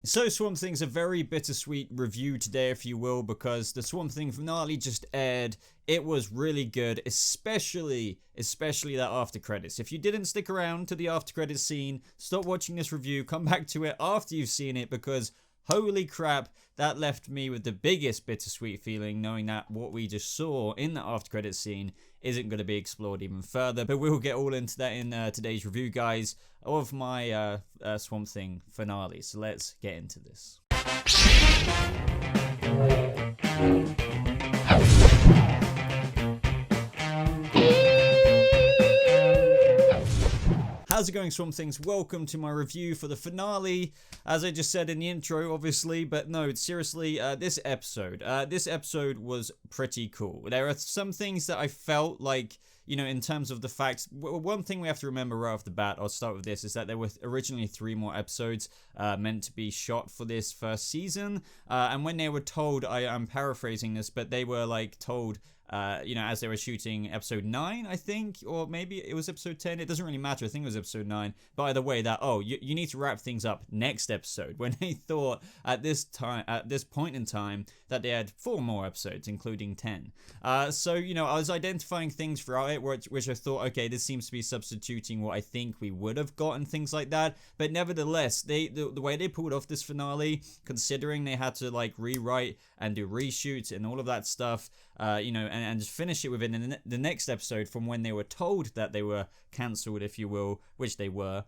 So Swamp Thing's a very bittersweet review today, if you will, because the Swamp Thing finale just aired. It was really good, especially that after credits. If you didn't stick around to the after credits scene, stop watching this review, come back to it after you've seen it, because holy crap, that left me with the biggest bittersweet feeling, knowing that what we just saw in the after credits scene isn't going to be explored even further. But we'll get all into that in today's review, guys, of my Swamp Thing finale. So let's get into this. How's it going, Swamp Things? Welcome to my review for the finale. As I just said in the intro, obviously, but no, seriously, this episode was pretty cool. There are some things that I felt like, you know, in terms of the fact, one thing we have to remember right off the bat, I'll start with this, is that there were originally 3 more episodes meant to be shot for this first season. And when they were told, I'm paraphrasing this, but they were like told, you know, as they were shooting episode 9, I think, or maybe it was episode 10. It doesn't really matter. I think it was episode 9. By the way, that, you need to wrap things up next episode, when they thought at this point in time that they had 4 more episodes, including 10. So, you know, I was identifying things throughout it, which I thought, okay, this seems to be substituting what I think we would have gotten, things like that. But nevertheless, the way they pulled off this finale, considering they had to like rewrite and do reshoots and all of that stuff, you know, and just finish it within the next episode from when they were told that they were cancelled, if you will, which they were.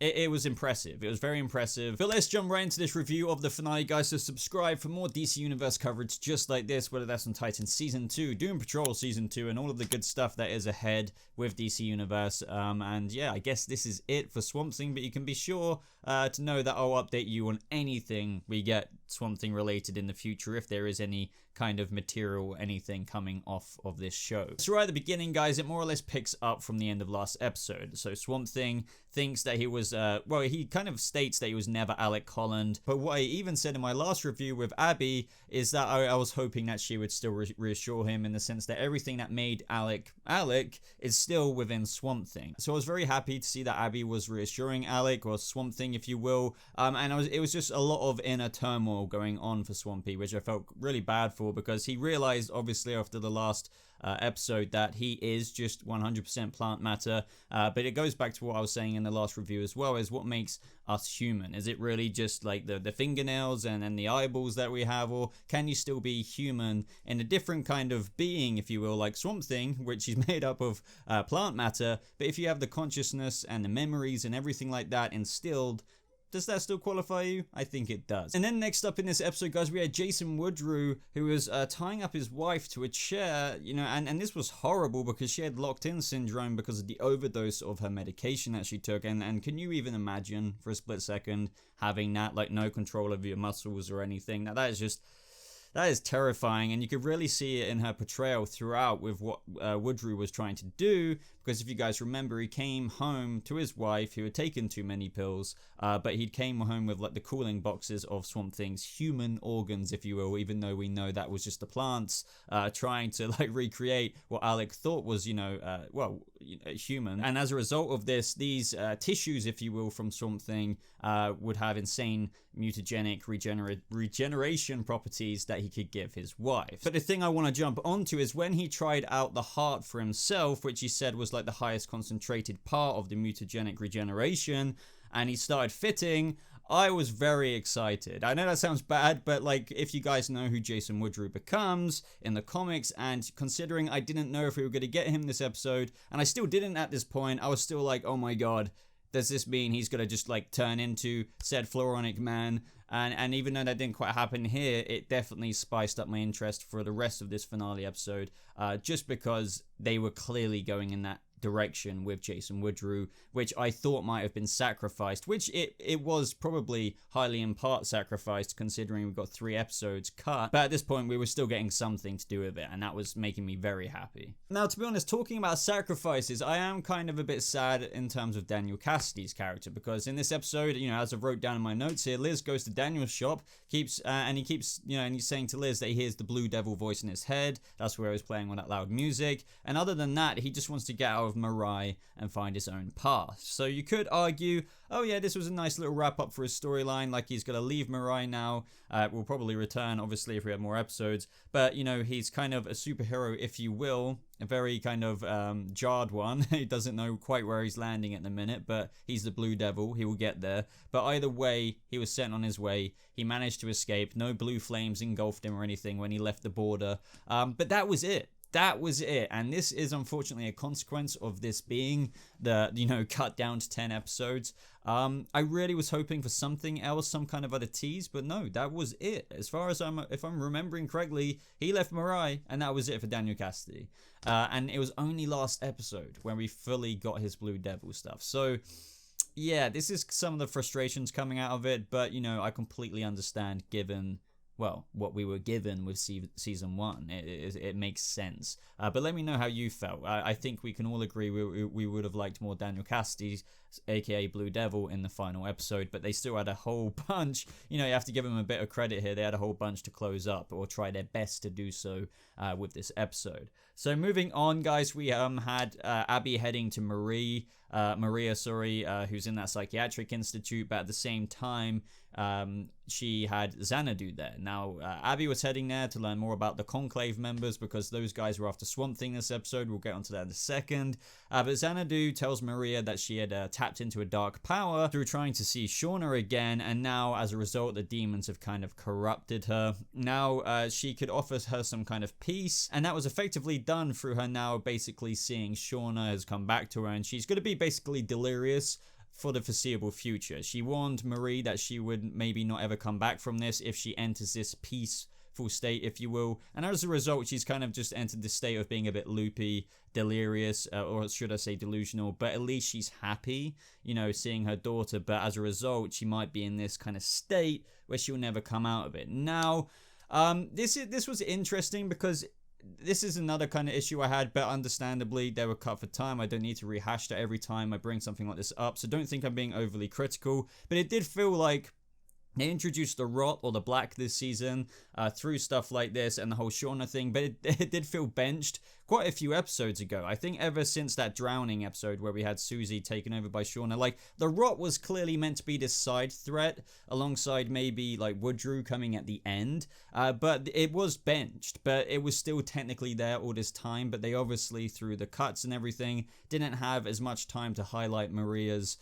It was impressive. It was very impressive. But let's jump right into this review of the finale, guys. So subscribe for more DC Universe coverage just like this, whether that's on Titan Season 2, Doom Patrol Season 2, and all of the good stuff that is ahead with DC Universe. And yeah, I guess this is it for Swamp Thing, but you can be sure to know that I'll update you on anything we get Swamp Thing related in the future, if there is any kind of material, anything coming off of this show. So right at the beginning, guys, it more or less picks up from the end of last episode. So Swamp Thing thinks that he was, well, he kind of states that he was never Alec Holland. But what I even said in my last review with Abby is that I was hoping that she would still reassure him, in the sense that everything that made Alec is still within Swamp Thing. So I was very happy to see that Abby was reassuring Alec, or Swamp Thing, if you will. And it was just a lot of inner turmoil going on for Swampy, which I felt really bad for, because he realized, obviously, after the last episode, that he is just 100% plant matter. But it goes back to what I was saying in the last review as well, is what makes us human. Is it really just like the fingernails and the eyeballs that we have, or can you still be human in a different kind of being, if you will, like Swamp Thing, which is made up of plant matter, but if you have the consciousness and the memories and everything like that instilled, does that still qualify you? I think it does. And then next up in this episode, guys, we had Jason Woodrue, who was tying up his wife to a chair, you know, and this was horrible because she had locked-in syndrome because of the overdose of her medication that she took. And can you even imagine for a split second having that, like, no control over your muscles or anything? Now, that is terrifying, and you could really see it in her portrayal throughout with what Woodrue was trying to do, because if you guys remember, he came home to his wife, who had taken too many pills, but he came home with like the cooling boxes of Swamp Thing's human organs, if you will, even though we know that was just the plants trying to like recreate what Alec thought was, you know, human. And as a result of this, these tissues, if you will, from Swamp Thing would have insane mutagenic regeneration properties that he could give his wife. But the thing I want to jump onto is when he tried out the heart for himself, which he said was like the highest concentrated part of the mutagenic regeneration, and he started fitting, I was very excited. I know that sounds bad, but like, if you guys know who Jason Woodrue becomes in the comics, and considering I didn't know if we were going to get him this episode, and I still didn't at this point, I was still like, oh my god, does this mean he's going to just like turn into said FLORONIC man? And even though that didn't quite happen here, it definitely spiced up my interest for the rest of this finale episode, just because they were clearly going in that direction with Jason Woodrue, which I thought might have been sacrificed, which it was probably highly in part sacrificed, considering we've got 3 episodes cut, but at this point we were still getting something to do with it, and that was making me very happy. Now, to be honest, talking about sacrifices, I am kind of a bit sad in terms of Daniel Cassidy's character, because in this episode, you know, as I wrote down in my notes here, Liz goes to Daniel's shop, and he's saying to Liz that he hears the Blue Devil voice in his head. That's where he was playing all that loud music, and other than that, he just wants to get out out of Mirai and find his own path. So you could argue, oh yeah, this was a nice little wrap up for his storyline, like he's going to leave Mirai now, will probably return obviously if we have more episodes, but you know, he's kind of a superhero, if you will, a very kind of jarred one. He doesn't know quite where he's landing at the minute, but he's the Blue Devil, he will get there. But either way, he was sent on his way, he managed to escape, no blue flames engulfed him or anything when he left the border, but that was it. That was it, and this is unfortunately a consequence of this being the, you know, cut down to 10 episodes. I really was hoping for something else, some kind of other tease, but no, that was it. As far as if I'm remembering correctly, he left Mirai, and that was it for Daniel Cassidy. And it was only last episode when we fully got his Blue Devil stuff. So yeah, this is some of the frustrations coming out of it, but you know, I completely understand given, well, what we were given with season 1. It makes sense. But let me know how you felt. I think we can all agree we would have liked more Daniel Cassidy, aka Blue Devil, in the final episode, but they still had a whole bunch. You know, you have to give them a bit of credit here. They had a whole bunch to close up, or try their best to do so with this episode. So moving on, guys, we had Abby heading to Maria, who's in that psychiatric institute, but at the same time, she had Xanadu there. Now, Abby was heading there to learn more about the Conclave members, because those guys were after Swamp Thing this episode. We'll get onto that in a second. But Xanadu tells Maria that she had tapped into a dark power through trying to see Shauna again, and now, as a result, the demons have kind of corrupted her. Now, she could offer her some kind of peace, and that was effectively done through her now basically seeing Shauna has come back to her, and she's going to be basically delirious for the foreseeable future. She warned Marie that she would maybe not ever come back from this if she enters this peaceful state, if you will, and as a result, she's kind of just entered this state of being a bit loopy, delirious, or should I say delusional, but at least she's happy, you know, seeing her daughter, but as a result, she might be in this kind of state where she'll never come out of it. Now, this was interesting because this is another kind of issue I had, but understandably they were cut for time. I don't need to rehash that every time I bring something like this up, so don't think I'm being overly critical, but it did feel like they introduced the Rot or the Black this season through stuff like this and the whole Shauna thing, but it did feel benched quite a few episodes ago. I think ever since that drowning episode where we had Susie taken over by Shauna, like the Rot was clearly meant to be this side threat alongside maybe like Woodrue coming at the end, but it was benched, but it was still technically there all this time, but they obviously through the cuts and everything didn't have as much time to highlight Maria's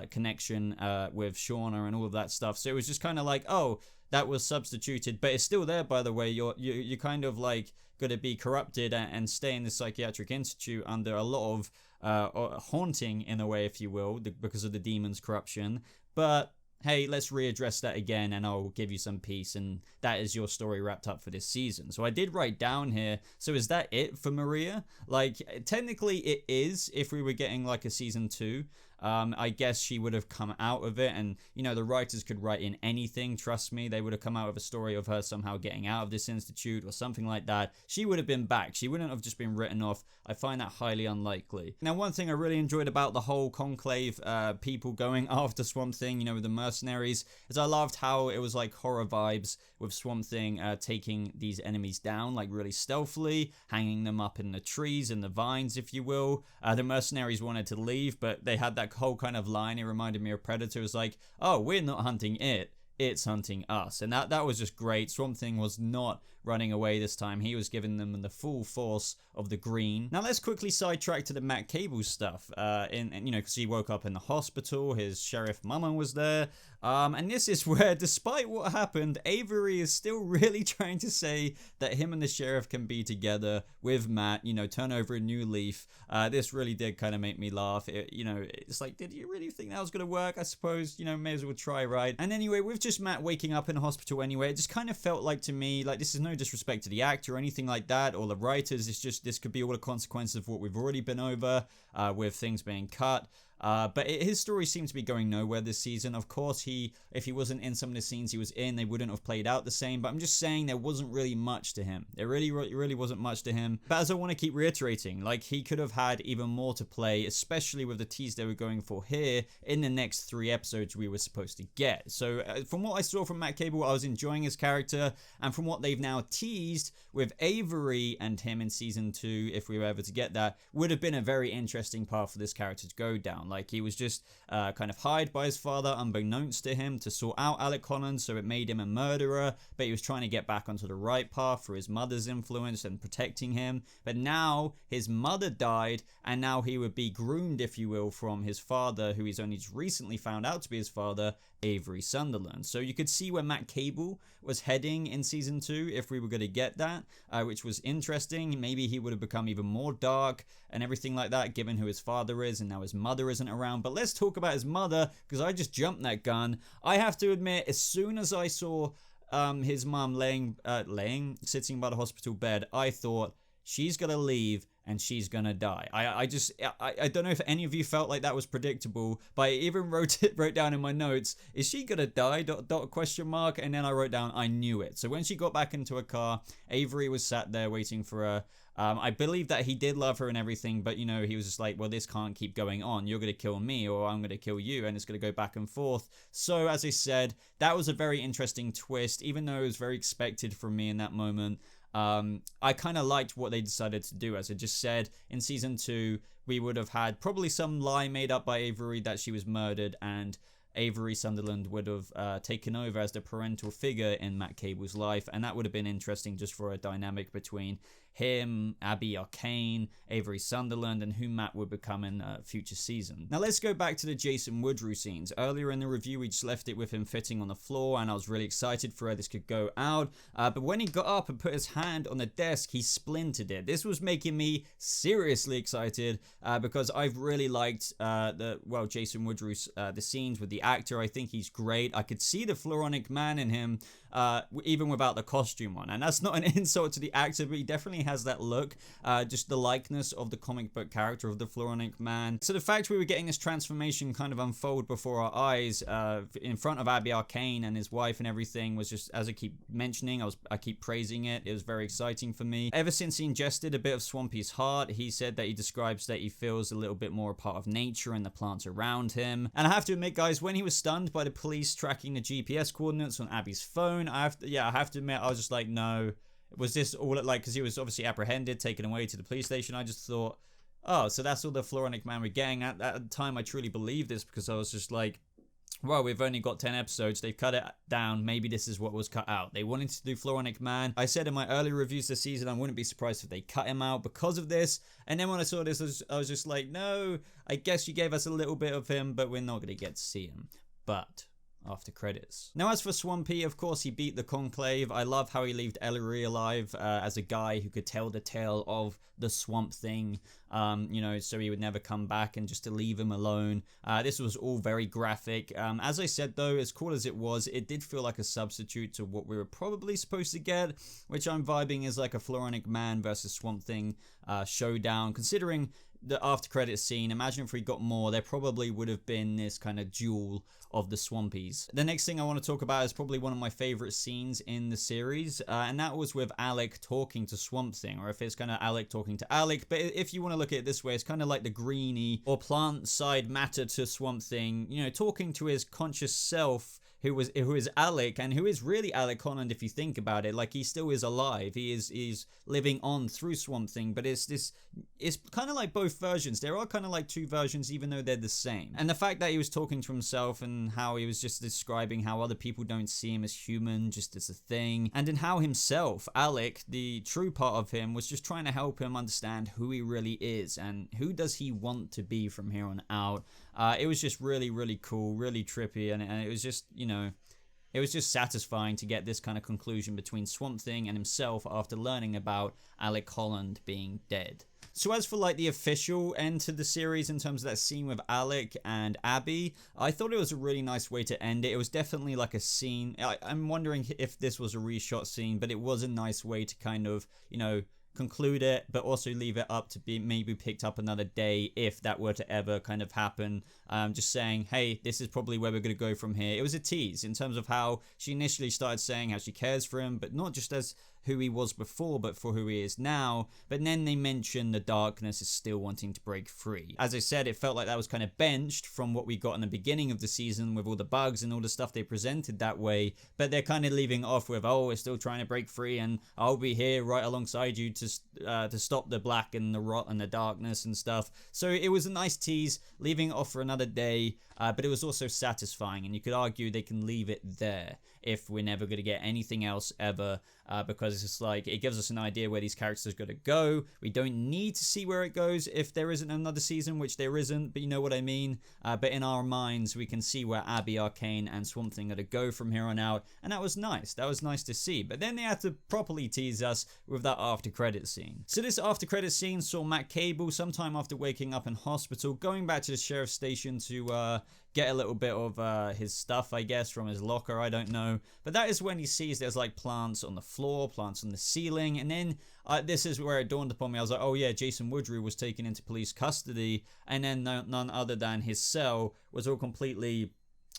connection with Shauna and all of that stuff. So it was just kind of like, oh, that was substituted, but it's still there, by the way. You're kind of like going to be corrupted and stay in the psychiatric institute under a lot of haunting in a way, if you will, because of the demon's corruption. But hey, let's readdress that again and I'll give you some peace, and that is your story wrapped up for this season. So I did write down here, so is that it for Maria? Like, technically it is, if we were getting like a season 2. I guess she would have come out of it, and you know, the writers could write in anything, trust me. They would have come out with a story of her somehow getting out of this institute or something like that. She would have been back. She wouldn't have just been written off. I find that highly unlikely. Now, one thing I really enjoyed about the whole Conclave people going after Swamp Thing, you know, with the mercenaries, is I loved how it was like horror vibes with Swamp Thing taking these enemies down like really stealthily, hanging them up in the trees and the vines, if you will. The mercenaries wanted to leave, but they had that whole kind of line. It reminded me of Predator. It was like, oh, we're not hunting it, it's hunting us. And that was just great. Swamp Thing was not running away this time. He was giving them the full force of the green. Now let's quickly sidetrack to the Matt Cable stuff. You know, because he woke up in the hospital, his sheriff mama was there. And this is where, despite what happened, Avery is still really trying to say that him and the sheriff can be together with Matt, you know, turn over a new leaf. This really did kind of make me laugh. You know, it's like, did you really think that was going to work? I suppose, you know, may as well try, right? And anyway, with just Matt waking up in a hospital anyway, it just kind of felt like to me, like, this is no disrespect to the actor or anything like that, or the writers. It's just, this could be all the consequences of what we've already been over with things being cut. But his story seemed to be going nowhere this season. Of course, if he wasn't in some of the scenes he was in, they wouldn't have played out the same. But I'm just saying there wasn't really much to him. There really wasn't much to him. But as I want to keep reiterating, like, he could have had even more to play, especially with the tease they were going for here in the next 3 episodes we were supposed to get. So from what I saw from Matt Cable, I was enjoying his character. And from what they've now teased with Avery and him in season 2, if we were ever to get that, would have been a very interesting path for this character to go down. Like, he was just kind of hired by his father unbeknownst to him to sort out Alec Holland, so it made him a murderer, but he was trying to get back onto the right path through his mother's influence and protecting him. But now his mother died, and now he would be groomed, if you will, from his father, who he's only just recently found out to be his father, Avery Sunderland. So you could see where Matt Cable was heading in season 2 if we were going to get that, which was interesting. Maybe he would have become even more dark and everything like that, given who his father is, and now his mother isn't around. But let's talk about his mother, because I just jumped that gun. I have to admit, as soon as I saw his mom sitting by the hospital bed, I thought, she's gonna leave and she's gonna die. I don't know if any of you felt like that was predictable, but I even wrote down in my notes, is she gonna die? Question mark. And then I wrote down, I knew it. So when she got back into her car, Avery was sat there waiting for her. I believe that he did love her and everything, but you know, he was just like, well, this can't keep going on. You're going to kill me or I'm going to kill you, and it's going to go back and forth. So as I said, that was a very interesting twist, even though it was very expected from me in that moment. I kind of liked what they decided to do. As I just said, in season 2, we would have had probably some lie made up by Avery that she was murdered, and Avery Sunderland would have taken over as the parental figure in Matt Cable's life, and that would have been interesting just for a dynamic between him, Abby Arcane, Avery Sunderland, and who Matt would become in a future season. Now let's go back to the Jason Woodrue scenes. Earlier in the review, we just left it with him fitting on the floor, and I was really excited for how this could go out. But when he got up and put his hand on the desk, he splintered it. This was making me seriously excited because I've really liked Jason Woodrue's the scenes with the actor. I think he's great. I could see the FLORONIC man in him, even without the costume on, and that's not an insult to the actor, but he definitely has that look, just the likeness of the comic book character of the FLORONIC man. So the fact we were getting this transformation kind of unfold before our eyes in front of Abby Arcane and his wife and everything was just, as I keep mentioning, I keep praising it. It was very exciting for me. Ever since he ingested a bit of Swampy's heart, he said that he describes that he feels a little bit more a part of nature and the plants around him. And I have to admit, guys, when he was stunned by the police tracking the GPS coordinates on Abby's phone, I have to admit, I was just like, no. Was this all like, because he was obviously apprehended, taken away to the police station? I just thought, oh, so that's all the FLORONIC man were getting. At the time, I truly believed this, because I was just like, well, we've only got 10 episodes. They've cut it down. Maybe this is what was cut out. They wanted to do FLORONIC man. I said in my early reviews this season, I wouldn't be surprised if they cut him out because of this. And then when I saw this, I was just like, no, I guess you gave us a little bit of him, but we're not going to get to see him. But after credits. Now, as for Swampy, of course, he beat the Conclave. I love how he left Ellery alive as a guy who could tell the tale of the Swamp Thing, so he would never come back, and just to leave him alone. This was all very graphic. As I said, though, as cool as it was, it did feel like a substitute to what we were probably supposed to get, which I'm vibing is like a FLORONIC man versus Swamp Thing showdown. Considering the after credits scene, imagine if we got more, there probably would have been this kind of duel of the Swampies. The next thing I want to talk about is probably one of my favorite scenes in the series, and that was with Alec talking to Swamp Thing, or if it's kind of Alec talking to Alec. But if you want to look at it this way, it's kind of like the greeny or plant side matter to Swamp Thing, talking to his conscious self, who is Alec, and who is really Alec Holland if you think about it. Like, he still is alive. He's living on through Swamp Thing, but it's kind of like both versions. There are kind of like two versions, even though they're the same. And the fact that he was talking to himself, and how he was just describing how other people don't see him as human, just as a thing, and in how himself, Alec, the true part of him, was just trying to help him understand who he really is and who does he want to be from here on out. It was just really, really cool, really trippy, and it was just, it was just satisfying to get this kind of conclusion between Swamp Thing and himself after learning about Alec Holland being dead. So as for like the official end to the series in terms of that scene with Alec and Abby, I thought it was a really nice way to end it. It was definitely like a scene. I'm wondering if this was a reshot scene, but it was a nice way to kind of, conclude it, but also leave it up to be maybe picked up another day if that were to ever kind of happen. Just saying, hey, this is probably where we're going to go from here. It was a tease in terms of how she initially started saying how she cares for him, but not just as who he was before, but for who he is now. But then they mention the darkness is still wanting to break free. As I said, it felt like that was kind of benched from what we got in the beginning of the season with all the bugs and all the stuff they presented that way. But they're kind of leaving it off with, oh, we're still trying to break free and I'll be here right alongside you to stop the black and the rot and the darkness and stuff. So it was a nice tease, leaving it off for another day. But it was also satisfying, and you could argue they can leave it there if we're never going to get anything else ever, because it's just like, it gives us an idea where these characters are going to go. We don't need to see where it goes if there isn't another season, which there isn't, but you know what I mean. But in our minds, we can see where Abby, Arcane, and Swamp Thing are to go from here on out, and that was nice. That was nice to see. But then they had to properly tease us with that after credit scene. So this after credit scene saw Matt Cable sometime after waking up in hospital, going back to the sheriff's station to get a little bit of his stuff, I guess, from his locker, I don't know. But that is when he sees there's like plants on the floor, plants on the ceiling, and then this is where it dawned upon me. I was like, oh yeah, Jason Woodrue was taken into police custody, and then none other than his cell was all completely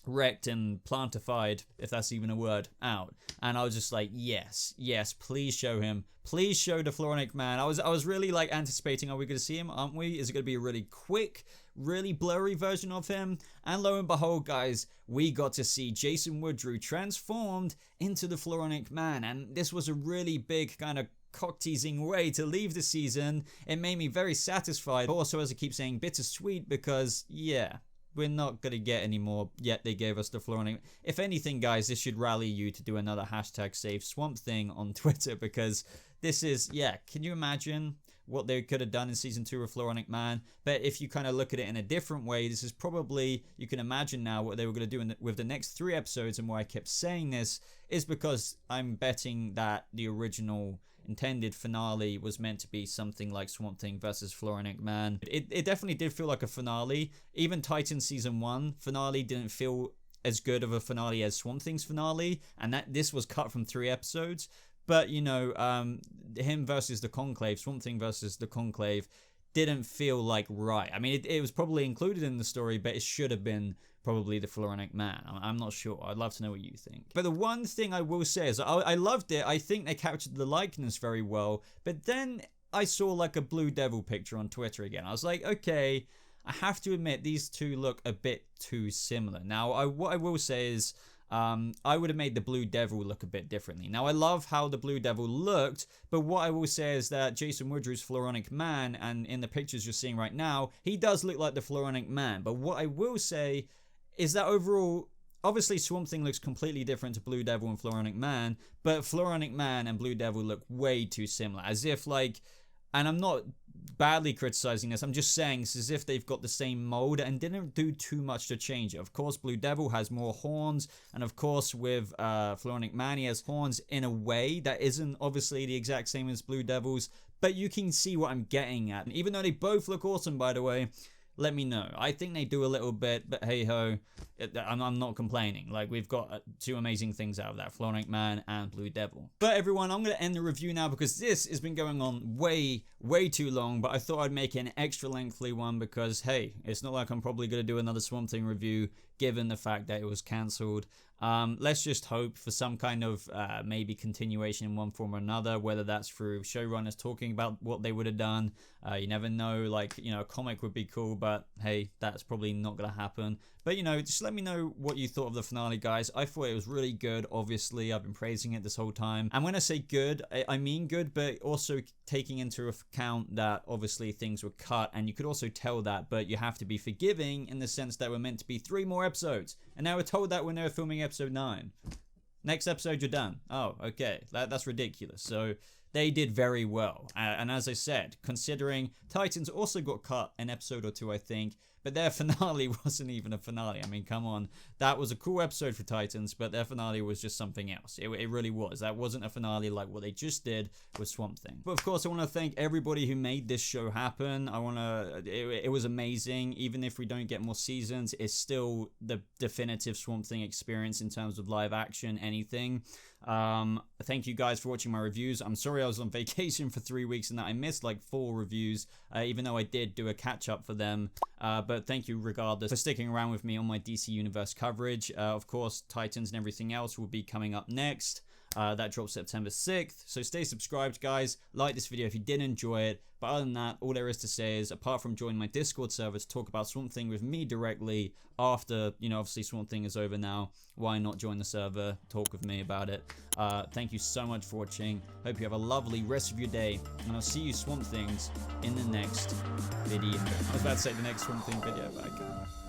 wrecked and plantified, if that's even a word, out. And I was just like, yes, please show him. Please show the FLORONIC man. I was really like anticipating, are we going to see him? Aren't we? Is it going to be a really quick, really blurry version of him? And lo and behold, guys, we got to see Jason Woodrue transformed into the FLORONIC man. And this was a really big kind of cock-teasing way to leave the season. It made me very satisfied. Also, as I keep saying, bittersweet, because yeah, we're not going to get any more, yet they gave us the FLORONIC. If anything, guys, this should rally you to do another hashtag save Swamp Thing on Twitter, because this is, yeah, can you imagine what they could have done in season 2 of FLORONIC Man? But if you kind of look at it in a different way, this is probably, you can imagine now what they were going to do with the next 3 episodes. And why I kept saying this is because I'm betting that the original intended finale was meant to be something like Swamp Thing versus FLORONIC Man. It definitely did feel like a finale. Even Titan season 1 finale didn't feel as good of a finale as Swamp Thing's finale, and that this was cut from 3 episodes. But you know, him versus the Conclave, Swamp Thing versus the Conclave, didn't feel like right. I mean, it was probably included in the story, but it should have been probably the FLORONIC man. I'm not sure. I'd love to know what you think. But the one thing I will say is I loved it. I think they captured the likeness very well. But then I saw like a Blue Devil picture on Twitter again. I was like, okay, I have to admit these two look a bit too similar. Now, what I will say is I would have made the Blue Devil look a bit differently. Now, I love how the Blue Devil looked, but what I will say is that Jason Woodrue's FLORONIC man, and in the pictures you're seeing right now, he does look like the FLORONIC man. But what I will say is that overall, obviously Swamp Thing looks completely different to Blue Devil and FLORONIC Man, but FLORONIC Man and Blue Devil look way too similar. As if like, and I'm not badly criticizing this, I'm just saying it's as if they've got the same mold and didn't do too much to change it. Of course, Blue Devil has more horns, and of course with FLORONIC Man, he has horns in a way that isn't obviously the exact same as Blue Devil's, but you can see what I'm getting at. And even though they both look awesome, by the way, let me know. I think they do a little bit, but hey ho, I'm not complaining. Like, we've got 2 amazing things out of that, FLORONIC Man and Blue Devil. But everyone, I'm going to end the review now because this has been going on way too long, but I thought I'd make it an extra lengthy one because, hey, it's not like I'm probably going to do another Swamp Thing review given the fact that it was cancelled. Let's just hope for some kind of maybe continuation in one form or another, whether that's through showrunners talking about what they would have done. You never know, like, you know, a comic would be cool, but hey, that's probably not going to happen. But, you know, just let me know what you thought of the finale, guys. I thought it was really good, obviously. I've been praising it this whole time. And when I say good, I mean good, but also taking into account that obviously things were cut, and you could also tell that, but you have to be forgiving in the sense that we're meant to be 3 more episodes. And now we're told that when they were filming episode 9. Next episode, you're done. Oh, okay. That's ridiculous. So they did very well. And as I said, considering Titans also got cut an episode or 2, I think, but their finale wasn't even a finale. I mean, come on. That was a cool episode for Titans, but their finale was just something else. It really was. That wasn't a finale like what they just did with Swamp Thing. But of course, I want to thank everybody who made this show happen. It was amazing. Even if we don't get more seasons, it's still the definitive Swamp Thing experience in terms of live action, anything. Thank you guys for watching my reviews. I'm sorry I was on vacation for 3 weeks and that I missed like 4 reviews, even though I did do a catch-up for them. But thank you regardless for sticking around with me on my DC Universe coverage. Of course, Titans and everything else will be coming up next. That drops September 6th. So stay subscribed, guys. Like this video if you did enjoy it. But other than that, all there is to say is, apart from joining my Discord server to talk about Swamp Thing with me directly after, you know, obviously Swamp Thing is over now, why not join the server, talk with me about it. Thank you so much for watching. Hope you have a lovely rest of your day. And I'll see you Swamp Things in the next video. I was about to say the next Swamp Thing video, but I can't.